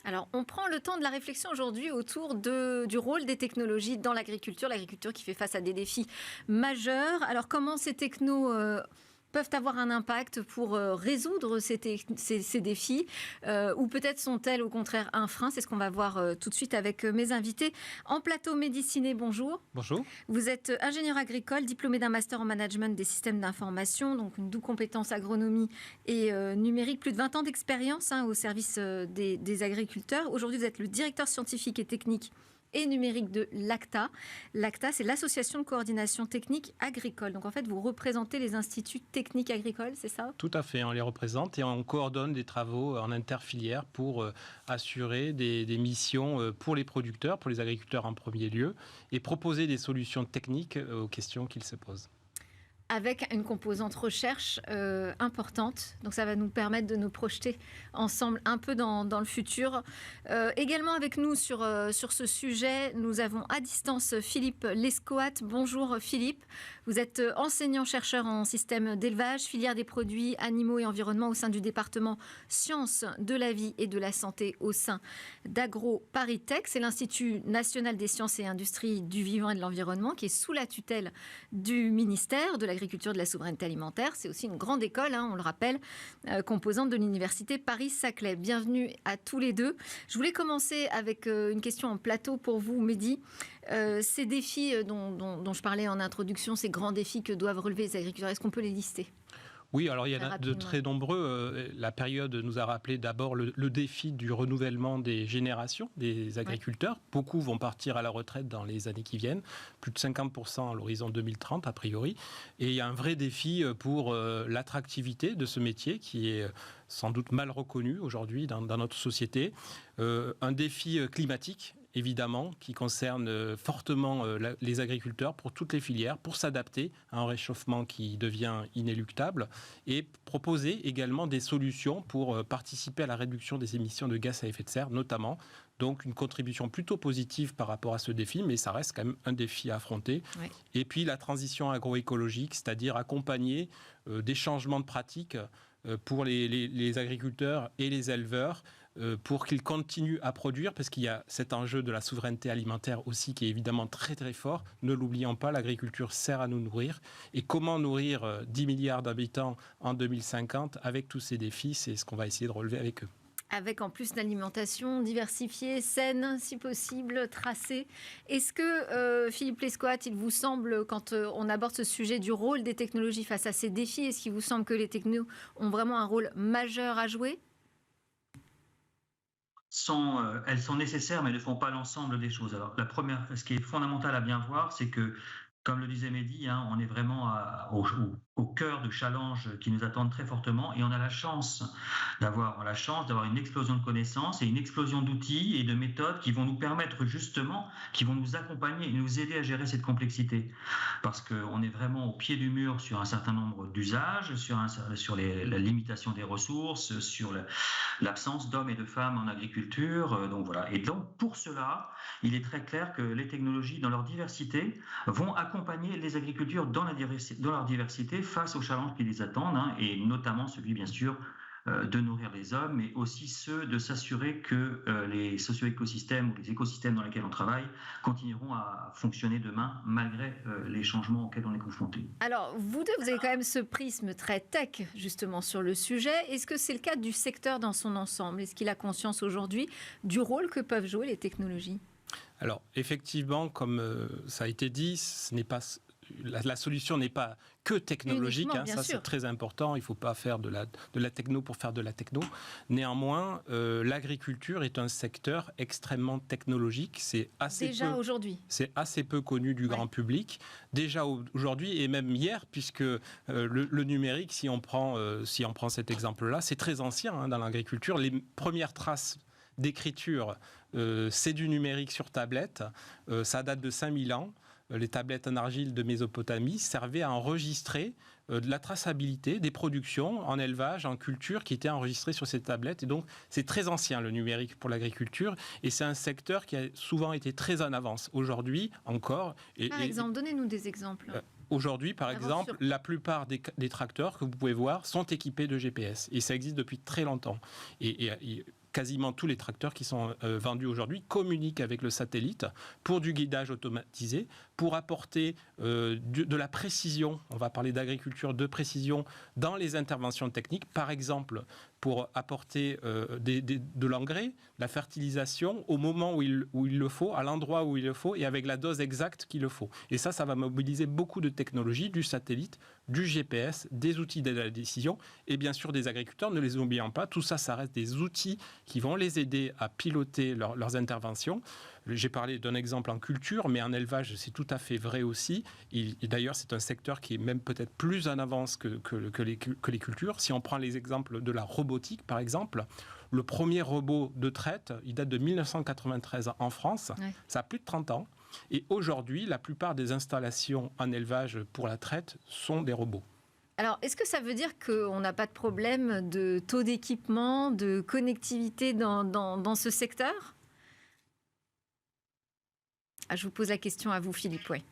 Alors, on prend le temps de la réflexion aujourd'hui autour du rôle des technologies dans l'agriculture qui fait face à des défis majeurs. Alors, comment ces technos peuvent avoir un impact pour résoudre ces défis ou peut-être sont-elles au contraire un frein? C'est ce qu'on va voir tout de suite avec mes invités. En plateau, Médiciné, bonjour. Bonjour. Vous êtes ingénieur agricole, diplômé d'un master en management des systèmes d'information, donc une double compétence agronomie et numérique, plus de 20 ans d'expérience au service des agriculteurs. Aujourd'hui, vous êtes le directeur scientifique et technique et numérique de l'ACTA. L'ACTA, c'est l'Association de coordination technique agricole. Donc en fait, vous représentez les instituts techniques agricoles, c'est ça? Tout à fait, on les représente et on coordonne des travaux en interfilière pour assurer des missions pour les producteurs, pour les agriculteurs en premier lieu, et proposer des solutions techniques aux questions qu'ils se posent. Avec une composante recherche importante. Donc ça va nous permettre de nous projeter ensemble un peu dans le futur. Également avec nous sur ce sujet, nous avons à distance Philippe Lescoat. Bonjour Philippe. Vous êtes enseignant-chercheur en système d'élevage, filière des produits animaux et environnement au sein du département Sciences de la vie et de la santé au sein d'AgroParisTech. C'est l'Institut national des sciences et industries du vivant et de l'environnement qui est sous la tutelle du ministère de l'Agriculture, de la souveraineté alimentaire. C'est aussi une grande école, on le rappelle, composante de l'université Paris-Saclay. Bienvenue à tous les deux. Je voulais commencer avec une question en plateau pour vous, Mehdi. Ces défis dont je parlais en introduction, ces grands défis que doivent relever les agriculteurs, est-ce qu'on peut les lister ? Oui, alors il y en a de très nombreux. La période nous a rappelé d'abord le défi du renouvellement des générations des agriculteurs. Ouais. Beaucoup vont partir à la retraite dans les années qui viennent, plus de 50% à l'horizon 2030 a priori. Et il y a un vrai défi pour l'attractivité de ce métier qui est sans doute mal reconnu aujourd'hui dans notre société. Un défi climatique, évidemment, qui concerne fortement les agriculteurs pour toutes les filières, pour s'adapter à un réchauffement qui devient inéluctable et proposer également des solutions pour participer à la réduction des émissions de gaz à effet de serre, notamment. Donc une contribution plutôt positive par rapport à ce défi, mais ça reste quand même un défi à affronter. Oui. Et puis la transition agroécologique, c'est-à-dire accompagner des changements de pratiques pour les agriculteurs et les éleveurs, pour qu'ils continuent à produire, parce qu'il y a cet enjeu de la souveraineté alimentaire aussi qui est évidemment très très fort. Ne l'oublions pas, l'agriculture sert à nous nourrir. Et comment nourrir 10 milliards d'habitants en 2050 avec tous ces défis, c'est ce qu'on va essayer de relever avec eux. Avec en plus une alimentation diversifiée, saine, si possible, tracée. Est-ce que, Philippe Lescoat, il vous semble, quand on aborde ce sujet du rôle des technologies face à ces défis, est-ce qu'il vous semble que les technos ont vraiment un rôle majeur à jouer ? Elles sont nécessaires, mais ne font pas l'ensemble des choses. Alors, la première, ce qui est fondamental à bien voir, c'est que, comme le disait Mehdi, on est vraiment au cœur de challenges qui nous attendent très fortement, et on a la chance d'avoir une explosion de connaissances et une explosion d'outils et de méthodes qui vont nous permettre justement, qui vont nous accompagner et nous aider à gérer cette complexité. Parce qu'on est vraiment au pied du mur sur un certain nombre d'usages, sur la limitation des ressources, sur l'absence d'hommes et de femmes en agriculture. Donc voilà. Et donc pour cela, il est très clair que les technologies, dans leur diversité, vont accompagner les agricultures dans leur diversité face aux challenges qui les attendent, et notamment celui, bien sûr, de nourrir les hommes, mais aussi ceux de s'assurer que les socio-écosystèmes ou les écosystèmes dans lesquels on travaille continueront à fonctionner demain malgré les changements auxquels on est confronté. Alors, vous deux, vous avez quand même ce prisme très tech, justement, sur le sujet. Est-ce que c'est le cas du secteur dans son ensemble? Est-ce qu'il a conscience aujourd'hui du rôle que peuvent jouer les technologies? Alors, effectivement, comme ça a été dit, ce n'est pas... La solution n'est pas que technologique, ça c'est très important, il ne faut pas faire de la techno pour faire de la techno. Néanmoins, l'agriculture est un secteur extrêmement technologique, c'est assez peu connu du grand public, déjà aujourd'hui et même hier, puisque le numérique, si on prend cet exemple-là, c'est très ancien dans l'agriculture. Les premières traces d'écriture, c'est du numérique sur tablette, ça date de 5000 ans. Les tablettes en argile de Mésopotamie servaient à enregistrer de la traçabilité des productions en élevage, en culture qui étaient enregistrées sur ces tablettes. Et donc, c'est très ancien le numérique pour l'agriculture et c'est un secteur qui a souvent été très en avance. Aujourd'hui, encore... donnez-nous des exemples. Aujourd'hui, par exemple, la plupart des tracteurs que vous pouvez voir sont équipés de GPS et ça existe depuis très longtemps. Et quasiment tous les tracteurs qui sont vendus aujourd'hui communiquent avec le satellite pour du guidage automatisé, pour apporter de la précision. On va parler d'agriculture de précision dans les interventions techniques. Par exemple, pour apporter de l'engrais, de la fertilisation au moment où il le faut, à l'endroit où il le faut et avec la dose exacte qu'il le faut. Et ça va mobiliser beaucoup de technologies, du satellite, du GPS, des outils d'aide à la décision et bien sûr des agriculteurs. Ne les oublions pas, tout ça, ça reste des outils qui vont les aider à piloter leurs interventions. J'ai parlé d'un exemple en culture, mais en élevage, c'est tout à fait vrai aussi. Et d'ailleurs, c'est un secteur qui est même peut-être plus en avance que les cultures. Si on prend les exemples de la robotique, par exemple, le premier robot de traite, il date de 1993 en France. Ouais. Ça a plus de 30 ans. Et aujourd'hui, la plupart des installations en élevage pour la traite sont des robots. Alors, est-ce que ça veut dire qu'on n'a pas de problème de taux d'équipement, de connectivité dans ce secteur ? Je vous pose la question à vous, Philippe. Oui.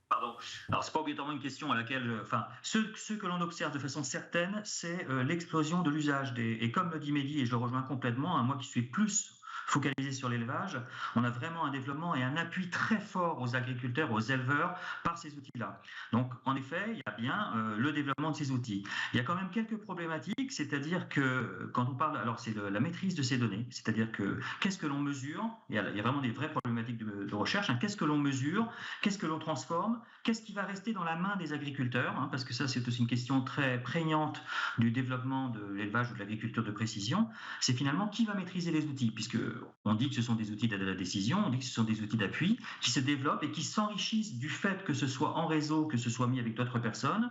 Pardon. Alors, ce n'est pas obligatoirement une question à laquelle... ce que l'on observe de façon certaine, c'est l'explosion de l'usage et comme le dit Mehdi, et je le rejoins complètement, moi qui suis plus focalisé sur l'élevage, on a vraiment un développement et un appui très fort aux agriculteurs, aux éleveurs par ces outils-là. Donc, en effet, il y a bien le développement de ces outils. Il y a quand même quelques problématiques, c'est-à-dire que quand on parle, alors c'est la maîtrise de ces données, c'est-à-dire que qu'est-ce que l'on mesure, il y a vraiment des vraies problématiques de recherche, qu'est-ce que l'on mesure, qu'est-ce que l'on transforme, qu'est-ce qui va rester dans la main des agriculteurs, parce que ça c'est aussi une question très prégnante du développement de l'élevage ou de l'agriculture de précision, c'est finalement qui va maîtriser les outils, puisque on dit que ce sont des outils d'aide à la décision, on dit que ce sont des outils d'appui qui se développent et qui s'enrichissent du fait que ce soit en réseau, que ce soit mis avec d'autres personnes.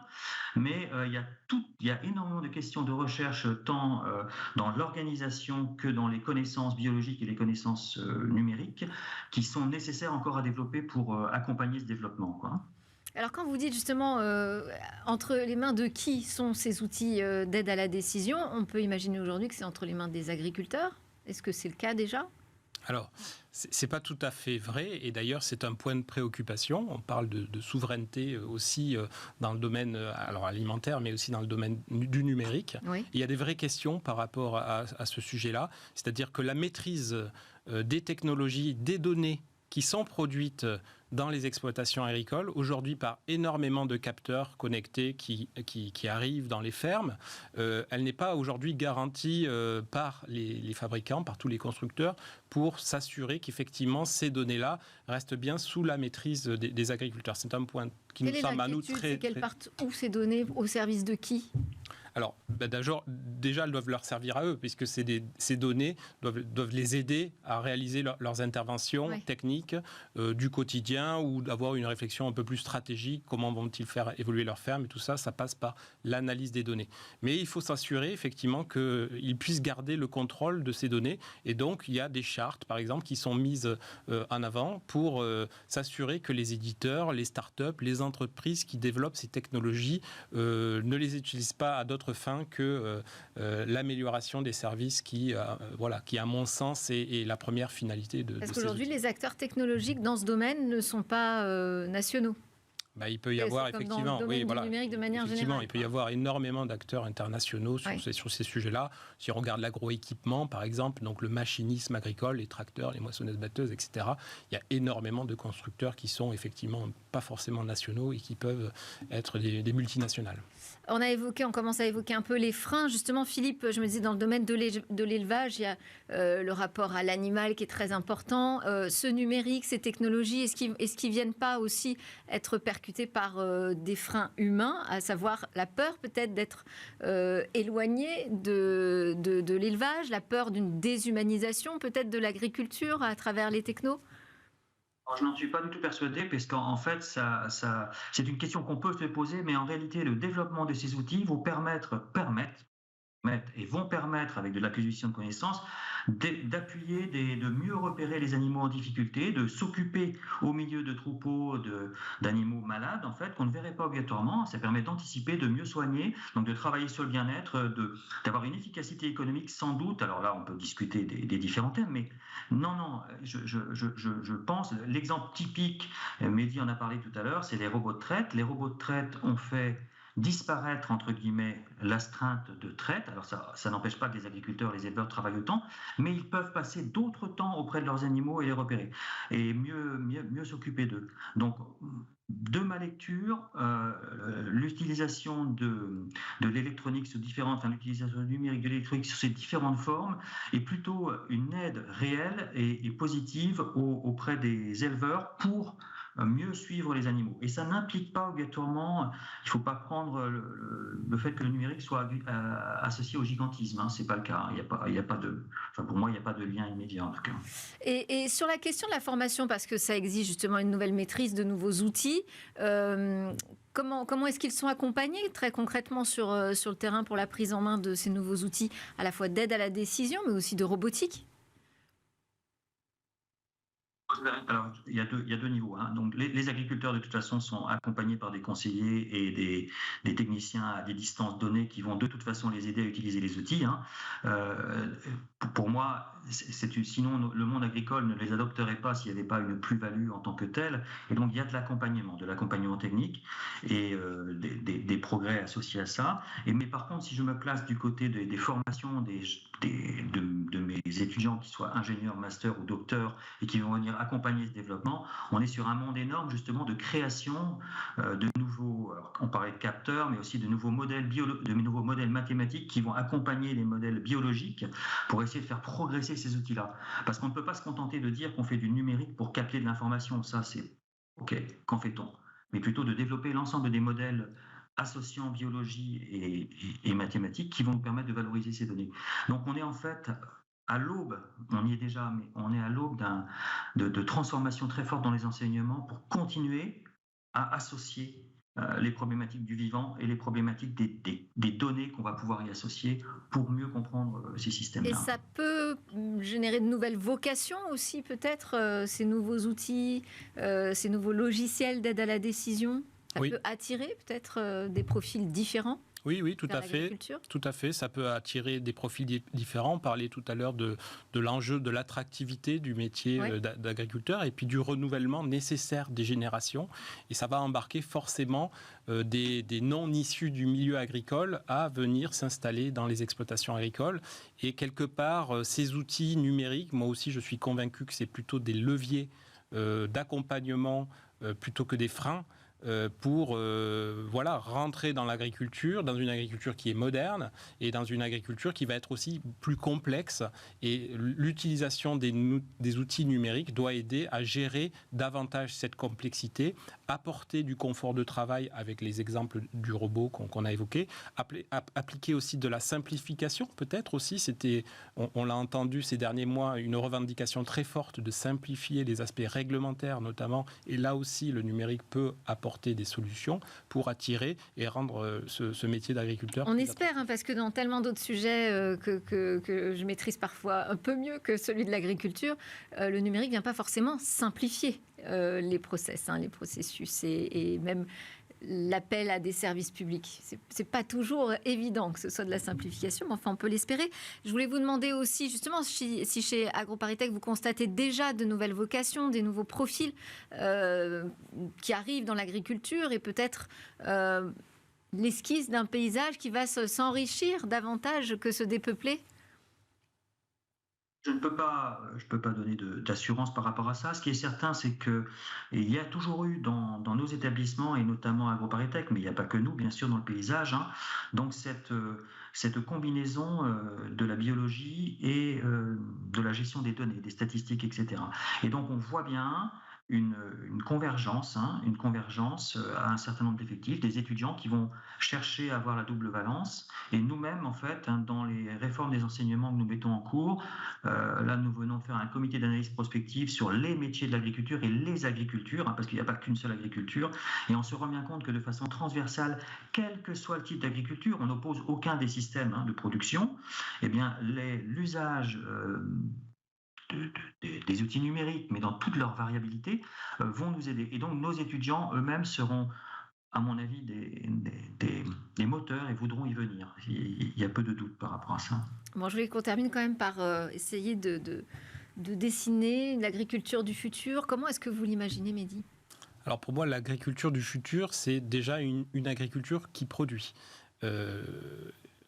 Mais il y a énormément de questions de recherche tant dans l'organisation que dans les connaissances biologiques et les connaissances numériques qui sont nécessaires encore à développer pour accompagner ce développement, quoi. Alors quand vous dites justement entre les mains de qui sont ces outils d'aide à la décision, on peut imaginer aujourd'hui que c'est entre les mains des agriculteurs. Est-ce que c'est le cas déjà ? Alors, c'est pas tout à fait vrai, et d'ailleurs c'est un point de préoccupation. On parle de souveraineté aussi dans le domaine alimentaire, mais aussi dans le domaine du numérique. Oui. Il y a des vraies questions par rapport à ce sujet-là, c'est-à-dire que la maîtrise des technologies, des données qui sont produites dans les exploitations agricoles, aujourd'hui par énormément de capteurs connectés qui arrivent dans les fermes, elle n'est pas aujourd'hui garantie par les fabricants, par tous les constructeurs, pour s'assurer qu'effectivement ces données-là restent bien sous la maîtrise des agriculteurs. C'est un point qui nous semble à nous très... Qu'elles partent où ces données, au service de qui ? Alors, déjà, elles doivent leur servir à eux, puisque ces données doivent les aider à réaliser leurs interventions techniques du quotidien ou d'avoir une réflexion un peu plus stratégique. Comment vont-ils faire évoluer leur ferme ? Et tout ça, ça passe par l'analyse des données. Mais il faut s'assurer, effectivement, qu'ils puissent garder le contrôle de ces données. Et donc, il y a des chartes, par exemple, qui sont mises en avant pour s'assurer que les éditeurs, les startups, les entreprises qui développent ces technologies ne les utilisent pas à d'autres fin que l'amélioration des services qui, à mon sens, est la première finalité de ces outils. Parce qu'aujourd'hui, les acteurs technologiques dans ce domaine ne sont pas nationaux. Il peut y avoir effectivement, numérique de manière générale. Il peut y avoir énormément d'acteurs internationaux sur ces sujets-là. Si on regarde l'agroéquipement, par exemple, donc le machinisme agricole, les tracteurs, les moissonneuses-batteuses, etc., il y a énormément de constructeurs qui sont effectivement pas forcément nationaux et qui peuvent être des multinationales. On commence à évoquer un peu les freins. Justement, Philippe, je me disais, dans le domaine de l'élevage, il y a le rapport à l'animal qui est très important. Ce numérique, ces technologies, est-ce qu'ils viennent pas aussi être percutés par des freins humains, à savoir la peur peut-être d'être éloigné de l'élevage, la peur d'une déshumanisation peut-être de l'agriculture à travers les technos ? Alors, je n'en suis pas du tout persuadé, parce qu'en fait, c'est une question qu'on peut se poser, mais en réalité, le développement de ces outils vont permettre, avec de l'acquisition de connaissances, d'appuyer, de mieux repérer les animaux en difficulté, de s'occuper au milieu de troupeaux d'animaux malades, en fait, qu'on ne verrait pas obligatoirement. Ça permet d'anticiper, de mieux soigner, donc de travailler sur le bien-être, d'avoir une efficacité économique sans doute. Alors là, on peut discuter des différents thèmes, mais non, je pense, l'exemple typique, Mehdi en a parlé tout à l'heure, c'est les robots de traite. Les robots de traite ont fait disparaître, entre guillemets, l'astreinte de traite. Alors ça n'empêche pas que les agriculteurs, les éleveurs travaillent autant, mais ils peuvent passer d'autres temps auprès de leurs animaux et les repérer, et mieux s'occuper d'eux. Donc, de ma lecture, l'utilisation de l'électronique sous différentes, enfin l'utilisation numérique de l'électronique sur ces différentes formes est plutôt une aide réelle et positive auprès des éleveurs pour mieux suivre les animaux. Et ça n'implique pas obligatoirement, il ne faut pas prendre le fait que le numérique soit associé au gigantisme. Hein, c'est pas le cas. Il y a pas de, enfin pour moi, il n'y a pas de lien immédiat en tout cas. Et sur la question de la formation, parce que ça exige justement une nouvelle maîtrise de nouveaux outils, comment est-ce qu'ils sont accompagnés très concrètement sur le terrain pour la prise en main de ces nouveaux outils, à la fois d'aide à la décision, mais aussi de robotique ? Alors, il y a deux niveaux. Hein. Donc, les agriculteurs, de toute façon, sont accompagnés par des conseillers et des techniciens à des distances données qui vont de toute façon les aider à utiliser les outils. Hein. Pour moi, sinon, le monde agricole ne les adopterait pas s'il n'y avait pas une plus-value en tant que telle. Et donc, il y a de l'accompagnement technique et des progrès associés à ça. Mais par contre, si je me place du côté des formations de mes étudiants, qui soient ingénieurs, masters ou docteurs, et qui vont venir accompagner ce développement, on est sur un monde énorme justement de création de nouveaux, on parlait de capteurs, mais aussi de nouveaux modèles mathématiques qui vont accompagner les modèles biologiques pour essayer de faire progresser ces outils-là. Parce qu'on ne peut pas se contenter de dire qu'on fait du numérique pour capter de l'information. Ça, c'est OK, qu'en fait-on ? Mais plutôt de développer l'ensemble des modèles associant biologie et mathématiques qui vont nous permettre de valoriser ces données. Donc on est en fait à l'aube, on y est déjà, mais on est à l'aube de transformations très fortes dans les enseignements pour continuer à associer les problématiques du vivant et les problématiques des données qu'on va pouvoir y associer pour mieux comprendre ces systèmes-là. Et ça peut générer de nouvelles vocations aussi, peut-être, ces nouveaux outils, ces nouveaux logiciels d'aide à la décision. Ça peut attirer peut-être des profils différents. Oui, tout à fait. Tout à fait. Ça peut attirer des profils différents. On parlait tout à l'heure de l'enjeu de l'attractivité du métier d'agriculteur et puis du renouvellement nécessaire des générations. Et ça va embarquer forcément des non-issus du milieu agricole à venir s'installer dans les exploitations agricoles. Et quelque part, ces outils numériques, moi aussi je suis convaincu que c'est plutôt des leviers d'accompagnement plutôt que des freins. Pour rentrer dans l'agriculture, dans une agriculture qui est moderne et dans une agriculture qui va être aussi plus complexe. Et l'utilisation des outils numériques doit aider à gérer davantage cette complexité, apporter du confort de travail avec les exemples du robot qu'on a évoqué, appliquer aussi de la simplification peut-être aussi. On l'a entendu ces derniers mois, une revendication très forte de simplifier les aspects réglementaires notamment. Et là aussi, le numérique peut apporter des solutions pour attirer et rendre ce métier d'agriculteur. On espère, parce que dans tellement d'autres sujets que je maîtrise parfois un peu mieux que celui de l'agriculture, le numérique ne vient pas forcément simplifier les processus et même l'appel à des services publics. C'est pas toujours évident que ce soit de la simplification, mais enfin, on peut l'espérer. Je voulais vous demander aussi, justement, si chez AgroParisTech, vous constatez déjà de nouvelles vocations, des nouveaux profils qui arrivent dans l'agriculture et peut-être l'esquisse d'un paysage qui va s'enrichir davantage que se dépeupler. Je ne peux pas donner d'assurance par rapport à ça. Ce qui est certain, c'est qu'il y a toujours eu dans nos établissements, et notamment à AgroParisTech, mais il n'y a pas que nous, bien sûr, dans le paysage, hein, donc cette combinaison de la biologie et de la gestion des données, des statistiques, etc. Et donc, on voit bien une convergence à un certain nombre d'effectifs, des étudiants qui vont chercher à avoir la double valence. Et nous-mêmes, en fait, dans les réformes des enseignements que nous mettons en cours, là, nous venons de faire un comité d'analyse prospective sur les métiers de l'agriculture et les agricultures, parce qu'il n'y a pas qu'une seule agriculture. Et on se rend bien compte que de façon transversale, quel que soit le type d'agriculture, on n'oppose aucun des systèmes de production. Eh bien, l'usage des outils numériques, mais dans toute leur variabilité, vont nous aider. Et donc, nos étudiants eux-mêmes seront, à mon avis, des moteurs et voudront y venir. Il y a peu de doute par rapport à ça. Bon, je voulais qu'on termine quand même par essayer de dessiner l'agriculture du futur. Comment est-ce que vous l'imaginez, Mehdi ? Alors pour moi, l'agriculture du futur, c'est déjà une agriculture qui produit.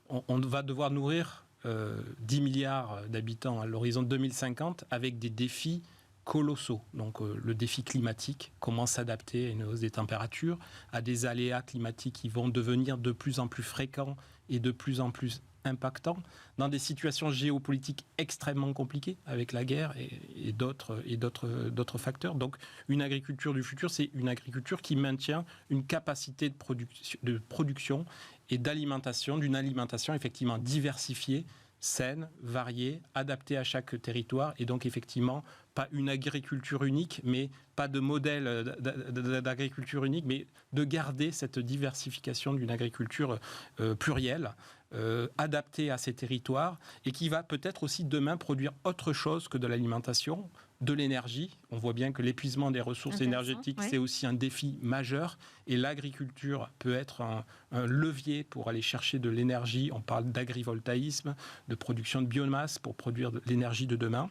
On va devoir nourrir 10 milliards d'habitants à l'horizon 2050 avec des défis colossaux. Donc le défi climatique, comment s'adapter à une hausse des températures, à des aléas climatiques qui vont devenir de plus en plus fréquents et de plus en plus impactants, dans des situations géopolitiques extrêmement compliquées avec la guerre et d'autres facteurs. Donc une agriculture du futur, c'est une agriculture qui maintient une capacité de production et d'alimentation, d'une alimentation effectivement diversifiée, saine, variée, adaptée à chaque territoire, et donc effectivement pas une agriculture unique, mais pas de modèle d'agriculture unique, mais de garder cette diversification d'une agriculture plurielle, adaptée à ces territoires, et qui va peut-être aussi demain produire autre chose que de l'alimentation, de l'énergie. On voit bien que l'épuisement des ressources énergétiques, c'est aussi un défi majeur, et l'agriculture peut être un levier pour aller chercher de l'énergie. On parle d'agrivoltaïsme, de production de biomasse pour produire de l'énergie de demain.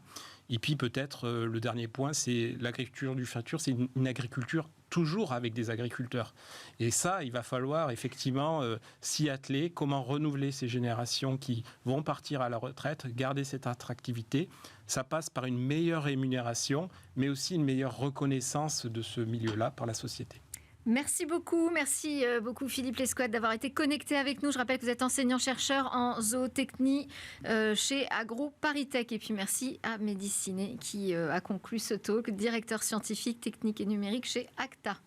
Et puis peut-être le dernier point, c'est l'agriculture du futur, c'est une agriculture toujours avec des agriculteurs. Et ça, il va falloir effectivement s'y atteler, comment renouveler ces générations qui vont partir à la retraite, garder cette attractivité. Ça passe par une meilleure rémunération, mais aussi une meilleure reconnaissance de ce milieu-là par la société. Merci beaucoup Philippe Lescouade d'avoir été connecté avec nous. Je rappelle que vous êtes enseignant-chercheur en zootechnie chez AgroParisTech. Et puis merci à Mehdi Siné qui a conclu ce talk, directeur scientifique, technique et numérique chez Acta.